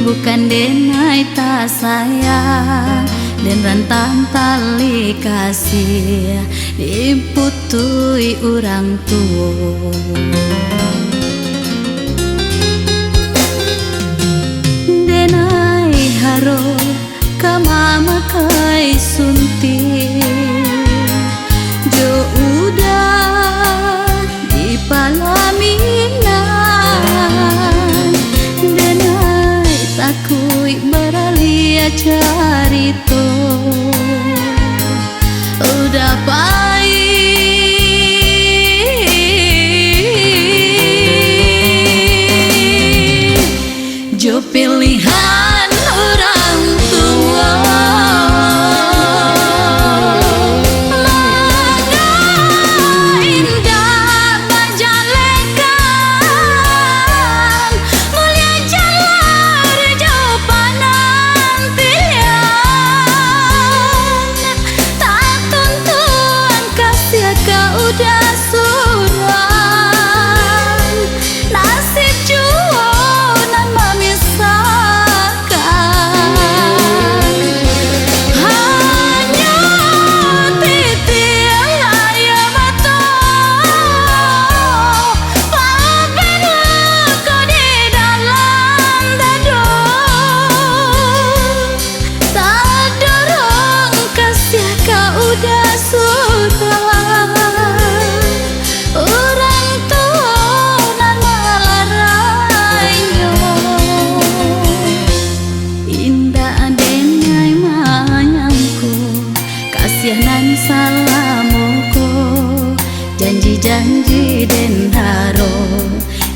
bukan denai tak sayang, dan rantang tali kasih diputui orang tua. Denai haro kamama kai sunti jo udah di palaminan. Denai takui beralia carito udah pahit jo pilihan orang tua. Mana indah bajalekan, mulia jalan jauh panantian. Tak tuntuan kasih kau udah suran, nasib jua nan memisahkan. Hanya titik air mata, maafkan luka di dalam dada. Tak dorong kasih kau udah suran, orang tua nan melarainya. Indah denai manyangku, kasihanan salamuku, janji-janji den haro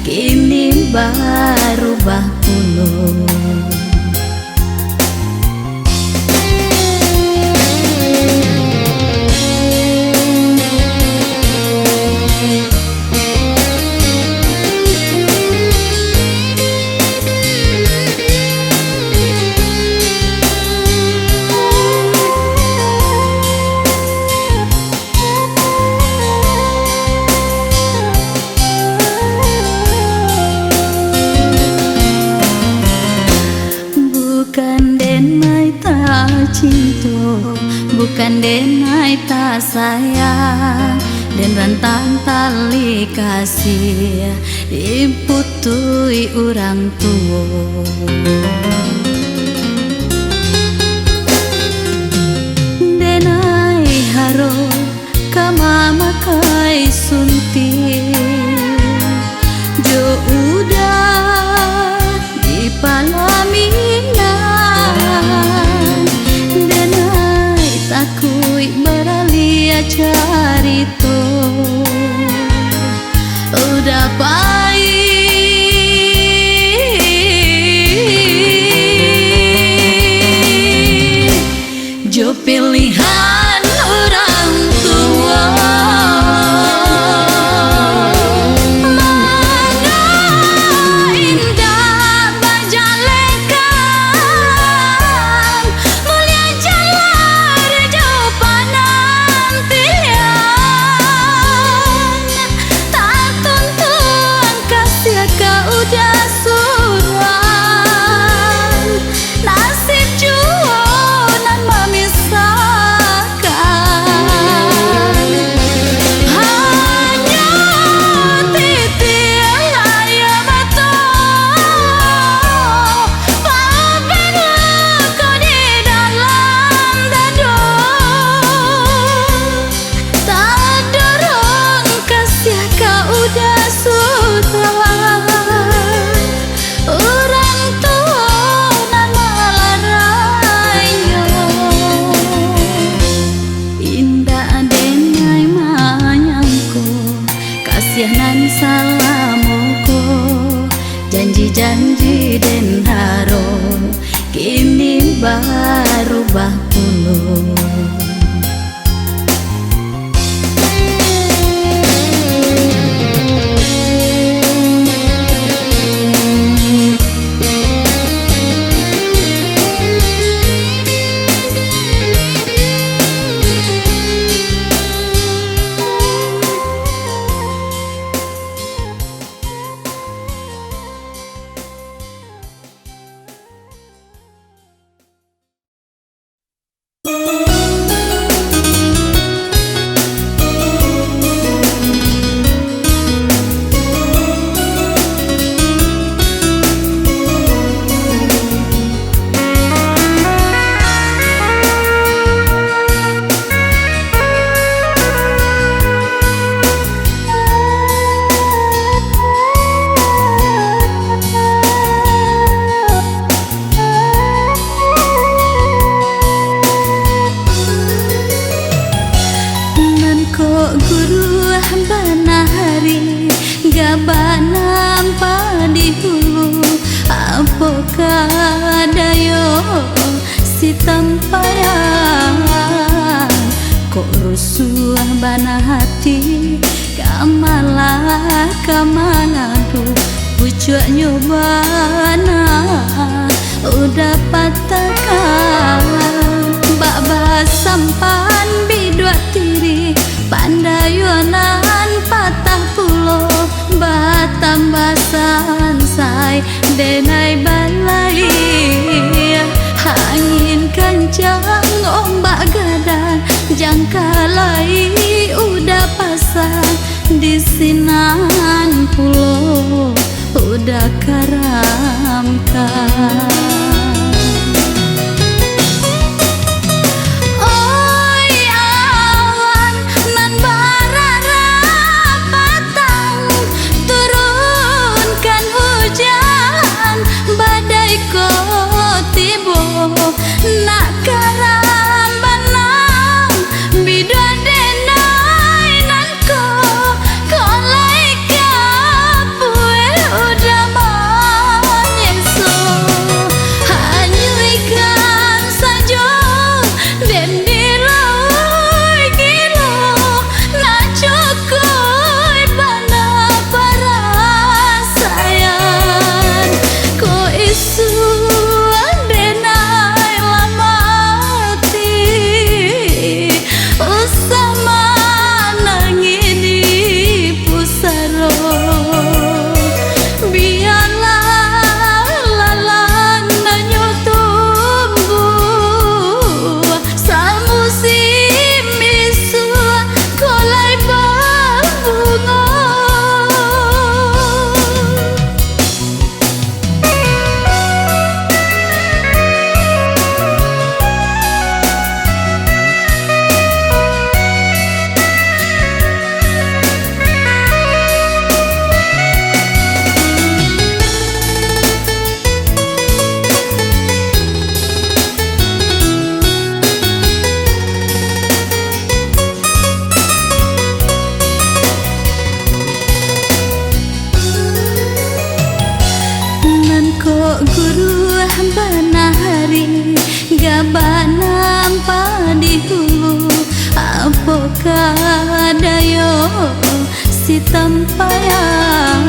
kini barubah puluh. Bukan denai tak cinta, bukan denai tak sayang, dan rantang tali kasih diputui orang tua. Denai haro kamama kai sunti jo udah di palaminan. Denai takui beralia carito udah pahit jo pilihan orang tua. Mana indah bajalekan, mulia jalan jauh panantian. kadayo si tampayan kok rusuh bana hati kamalah kamanadu pucuk nyobana udah patahkan bak sampan bidua tiri pandayonan patah pulo batam basan say denai balai angin kencang ombak gadan jangkalai udah pasang di sinan pulo udah karamkan. Nak karam banam bidua denai nanko kolai kapue udah manyeso hanyu ikan sajo den diloi gilo nak cokoi bana para sayang ko isu guru bana hari gabana padi hulu apa kadayo si tampayan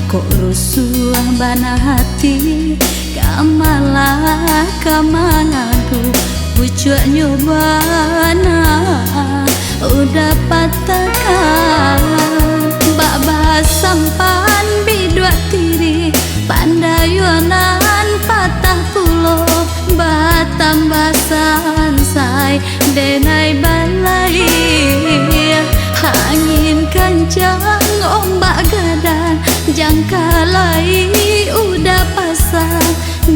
kok rusuh bana hati kamalah kamanadu pucuk nyobana udah patahkan bak sampan bidua tiri pandayonan patah pulo batam basan say denai balai angin kencang ombak gadan jangkalai udah pasang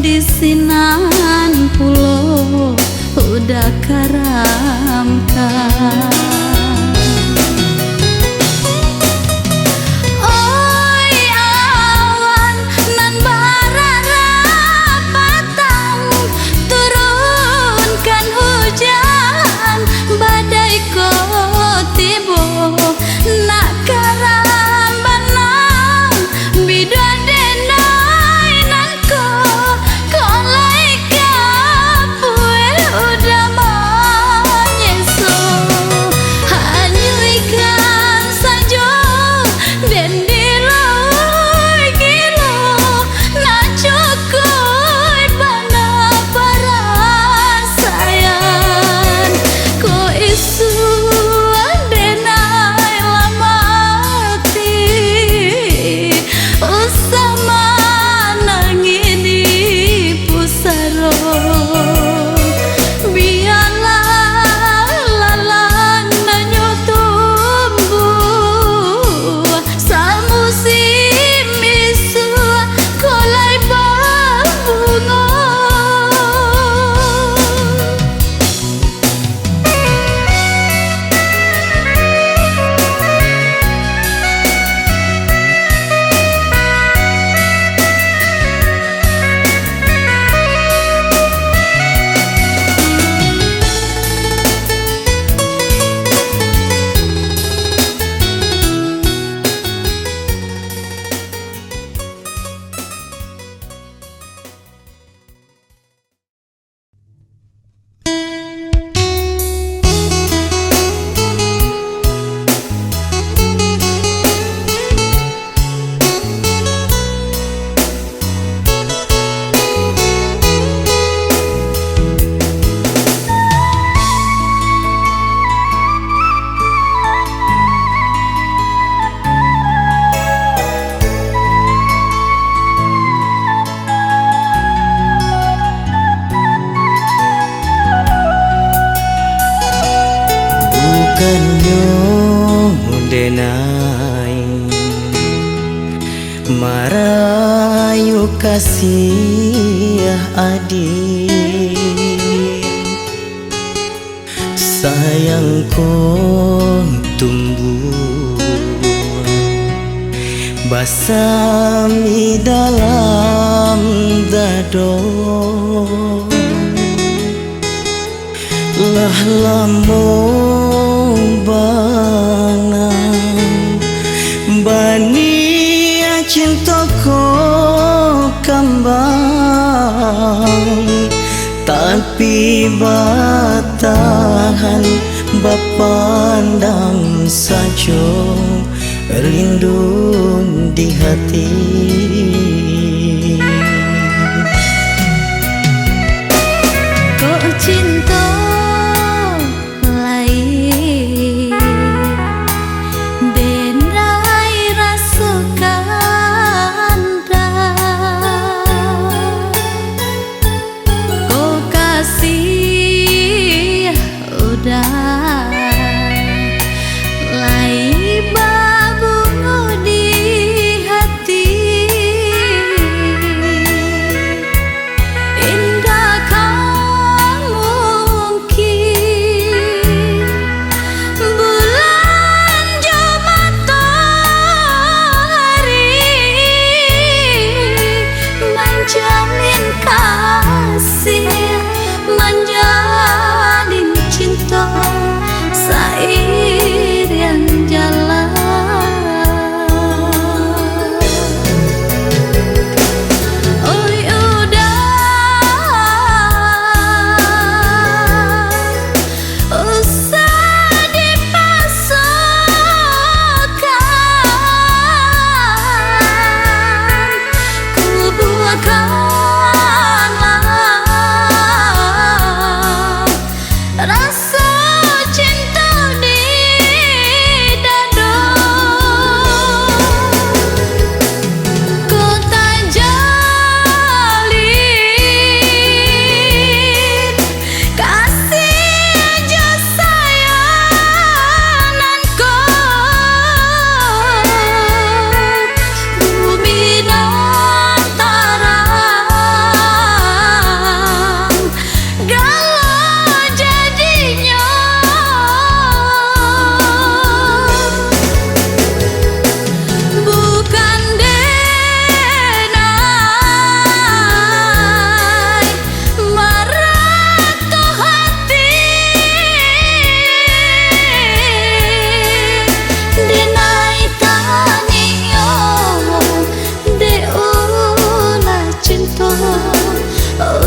di sinan pulo udah karamkan. Nak karam banam bidua denai nanko kolai denai marayu kasih adik sayangku tumbuh basami dalam dado lah lamun banang bani cintaku kembang tapi batahan bapandang saja rindu di hati. Kok cinta lain denai rasukan kok kasih udah lai babungu di hati indah kamu mungkin bulan jam matahari menjalin kasih menjalin cinta seiring jalan. Oi udah usah dipaksakan ku buatkanlah rasa cinta di dado kota jalin kasih aja sayanganku bumi nantarang galau jadinya bukan denai meratu hati denai taniyo deula cinta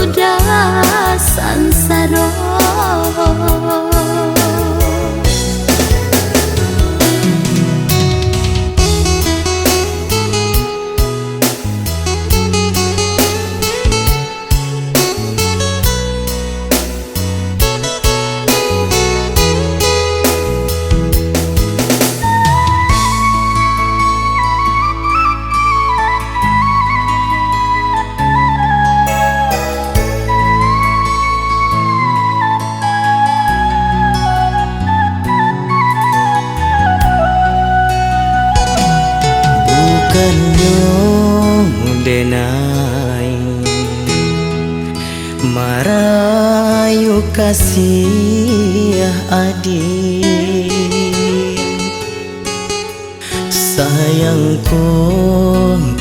udah sansaro. Bukannya denai marayu kasih adik sayangku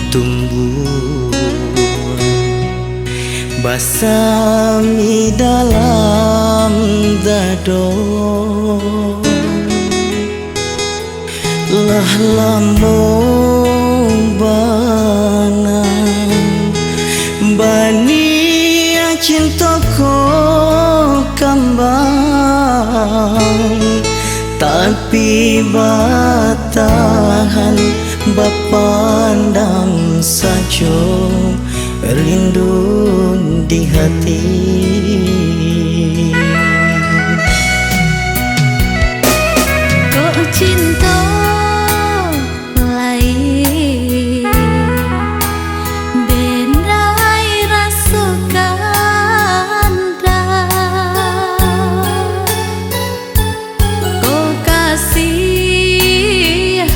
tumbuh basami dalam dado lah lamun banang bani cintaku kembang tapi batahan bapandang saja rindu di hati. Kok cinta lain denai rasukan kok kasih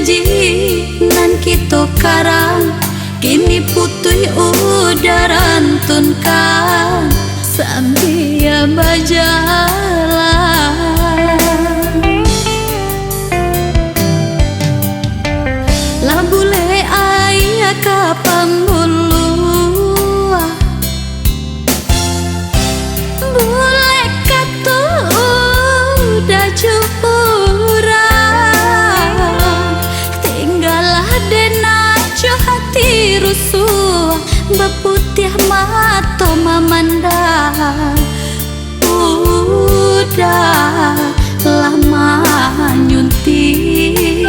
janji nan kita karang kini putih udaran tunkan sambil berjalan. Lah bule ayah kapan bulu bule katu udah cupuran tinggalah denaco hati rusuh beputih mata memandang udah lama nyunting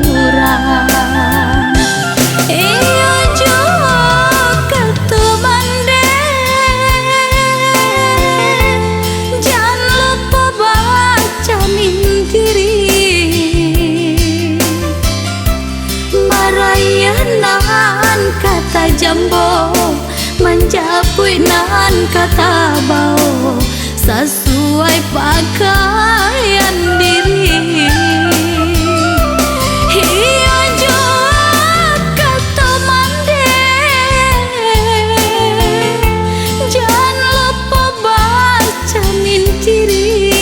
urang. Iyo juga tu mande jangan lupa baca mintiri marayanan kata jambo menjapui nan kata bau sesuai pakaian diri. Iya juga temande jangan lupa baca mintiri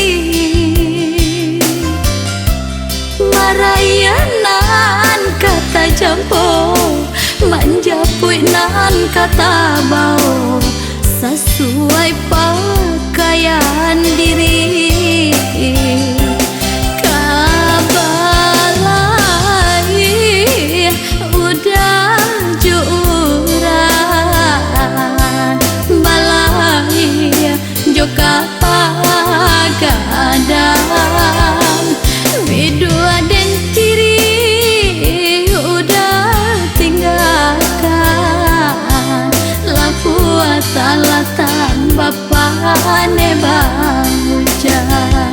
marayanan kata jambo menjapui nan kata bau sesuai pakaian diri. Kabalai udah juran balai joka pagadang bidua den tiri udah tinggalkan lapua salatan bapane bang hujan.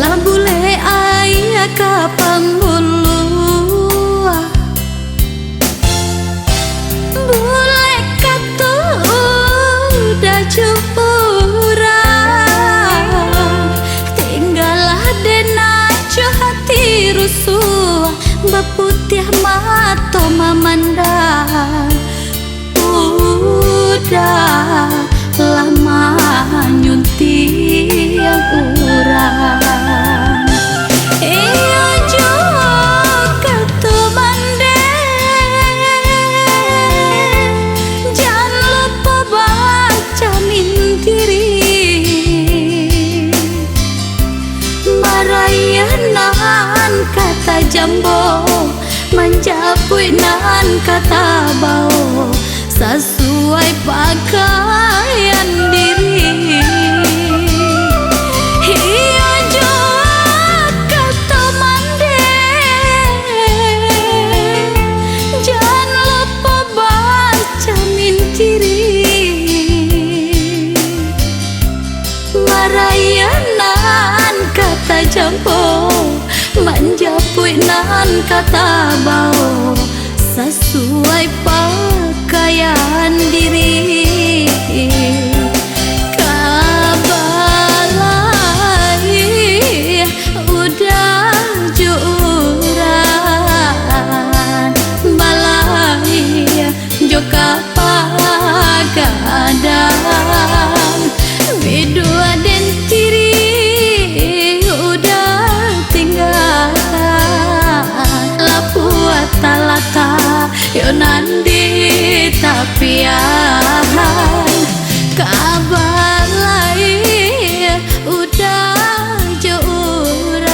Lah bule ayah kapan bulu bule katu udah cupuran tinggalah denaco hati rusuh beputih mata memandang udah lama nyunting urang. Iyo juga temande jangan lupa baca mintiri marayanan kata jambo menjapui nan kata bau sesuai pakaian diri. Iya juga temande jangan lupa baca mintiri marayanan kata jambo menjapui nan kata bau sesuai pakaian diri. Kabalai udah juran balai joka pagadang bidua den tiri udah tinggalkan lapua talata yo nandi tapian kabalai udah juran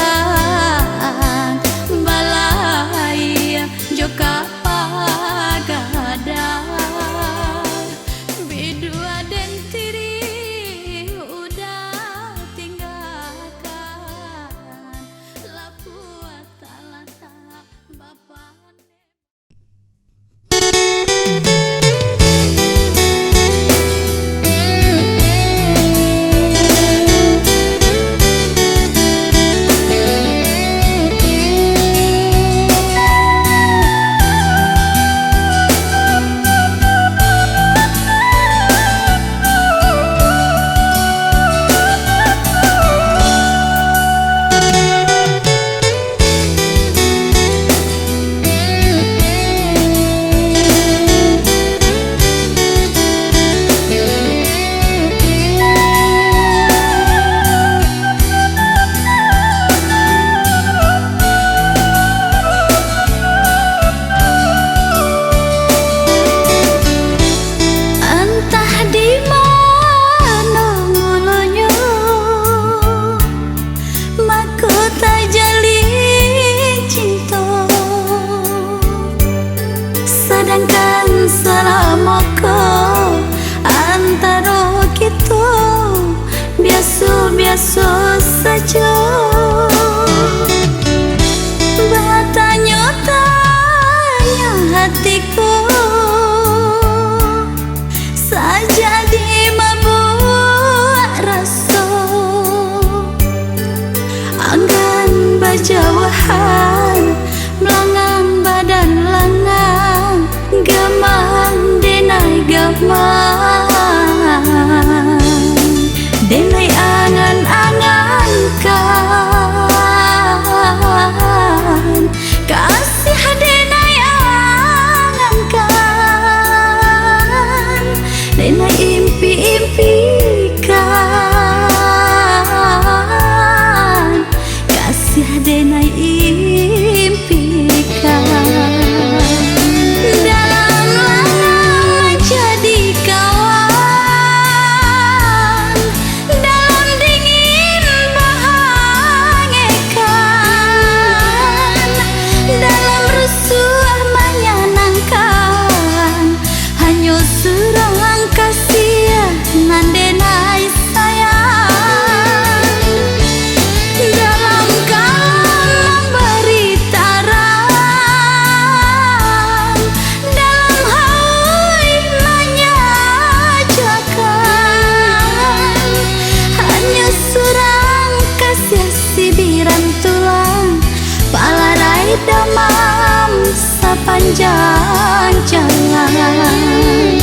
balai joka pagadang bidua den tiri udah kaso saja bertanya-tanya hatiku saja di mabuk rasa anggan bajawahan melangan badan langang gamang denai gamang denai angan-angan kan kasih denai angan kan denai impi-impikan kasih denai impikan dalam lanang jadi kawan dalam dingin bahagiakan dalam rusuh menyenangkan hanya serang kasih nandenai sayang dalam kalam memberi tarang dalam haui menyajakan hanya serang kasih sibiran tulang palarai damam sepanjang jalan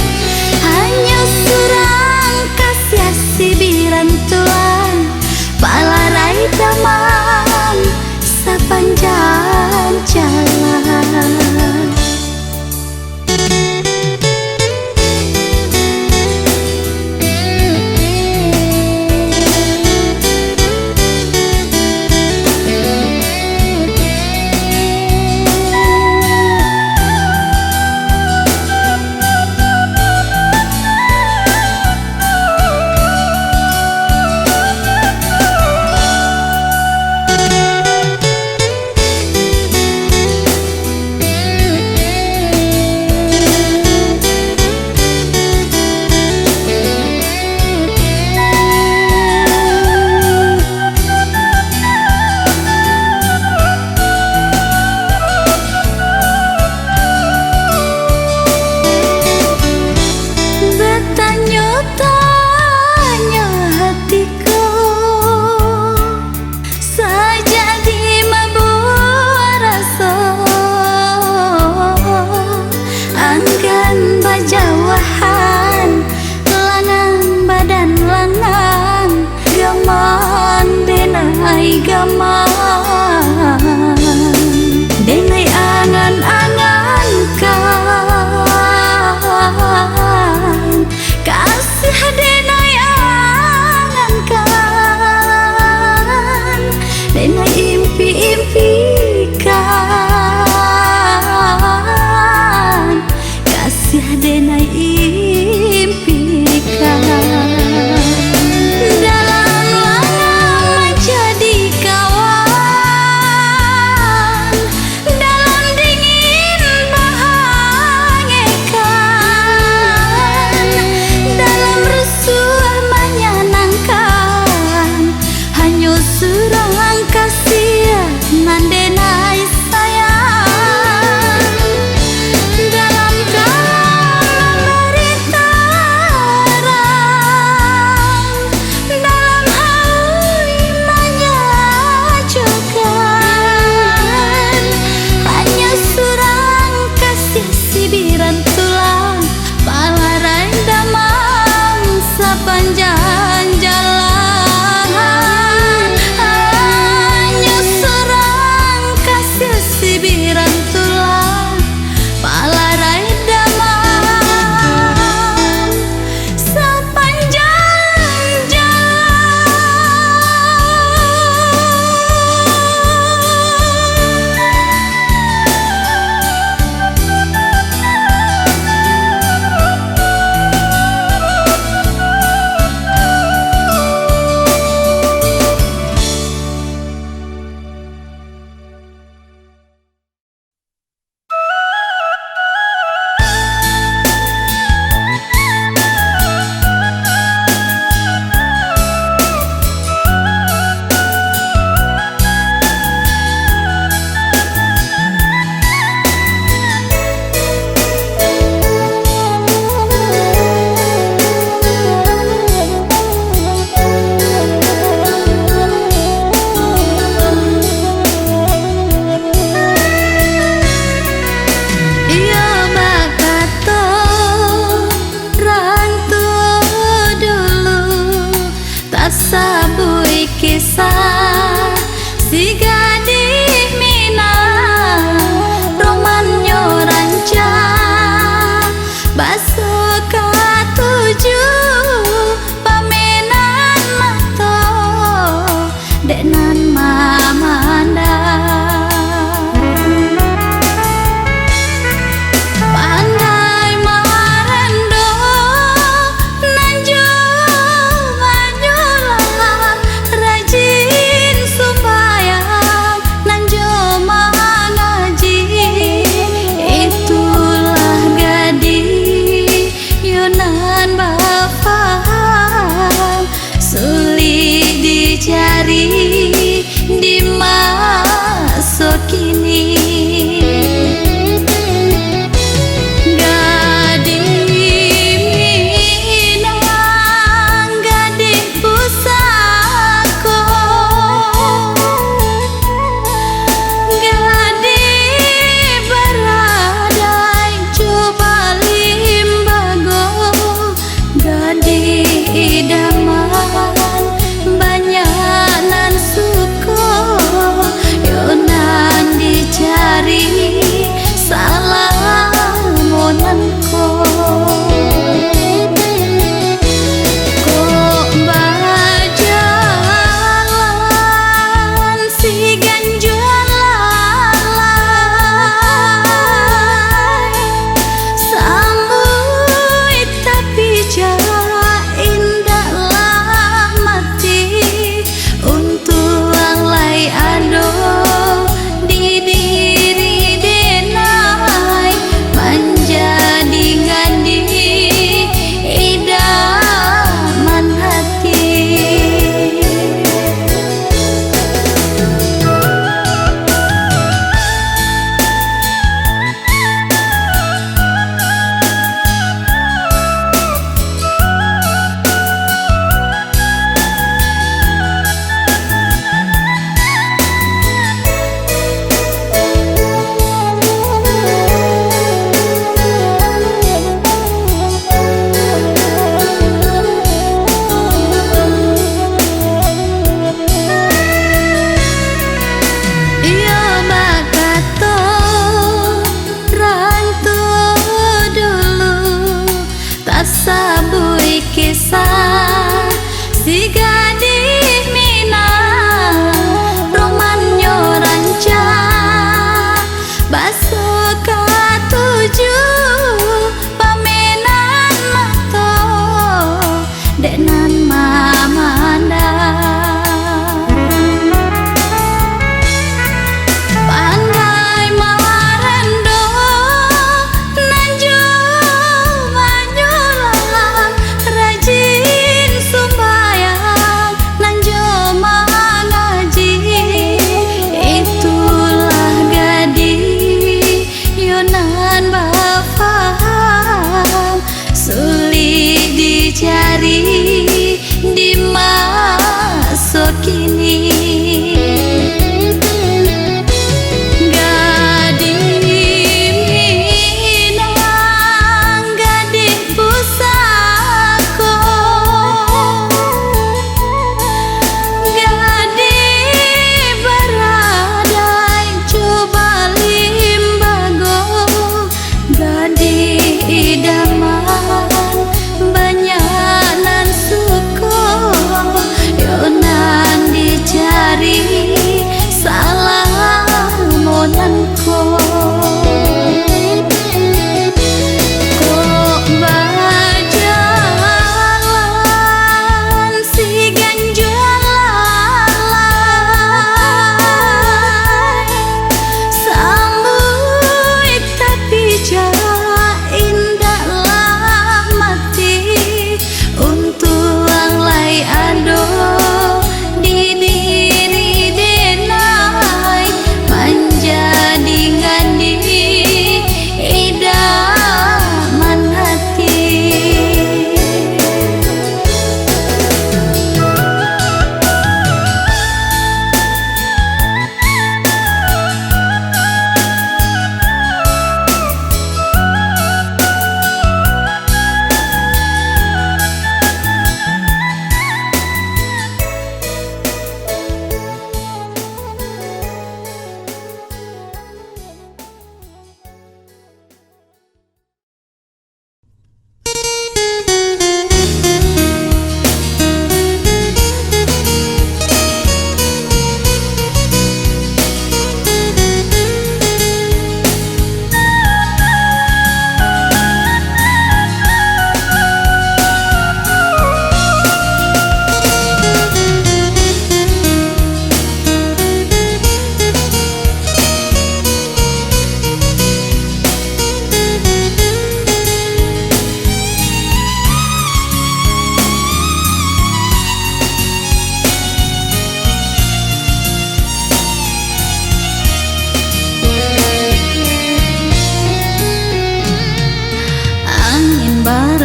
hanya serang kasih sibiran tulang palarai damam sepanjang jalan. Bertanya-tanya hatiku saja di mabuk rasa anggan bajawahan langan badan langan gaman denai gamang denai angan-angan kan kasih denai angan kan denai impi-impikan kasih denai impikan dalam lanang menjadi kawan dalam dingin bahagiakan dalam rusuh menyenangkan hanya serang kasih nandenai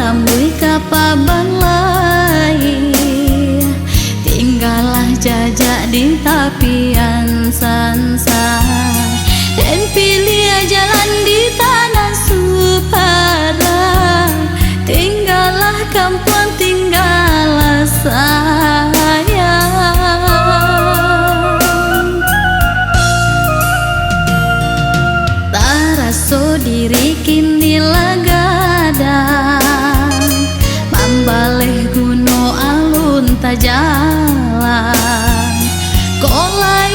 ambui kapaban lai, tinggallah jajak di tapian sansai, dan pilih jalan di tanah Supara. Tinggallah kampung, tinggallah sayang. Taraso diri kini lagadang, mambaleh guno alun ta jalan, kolai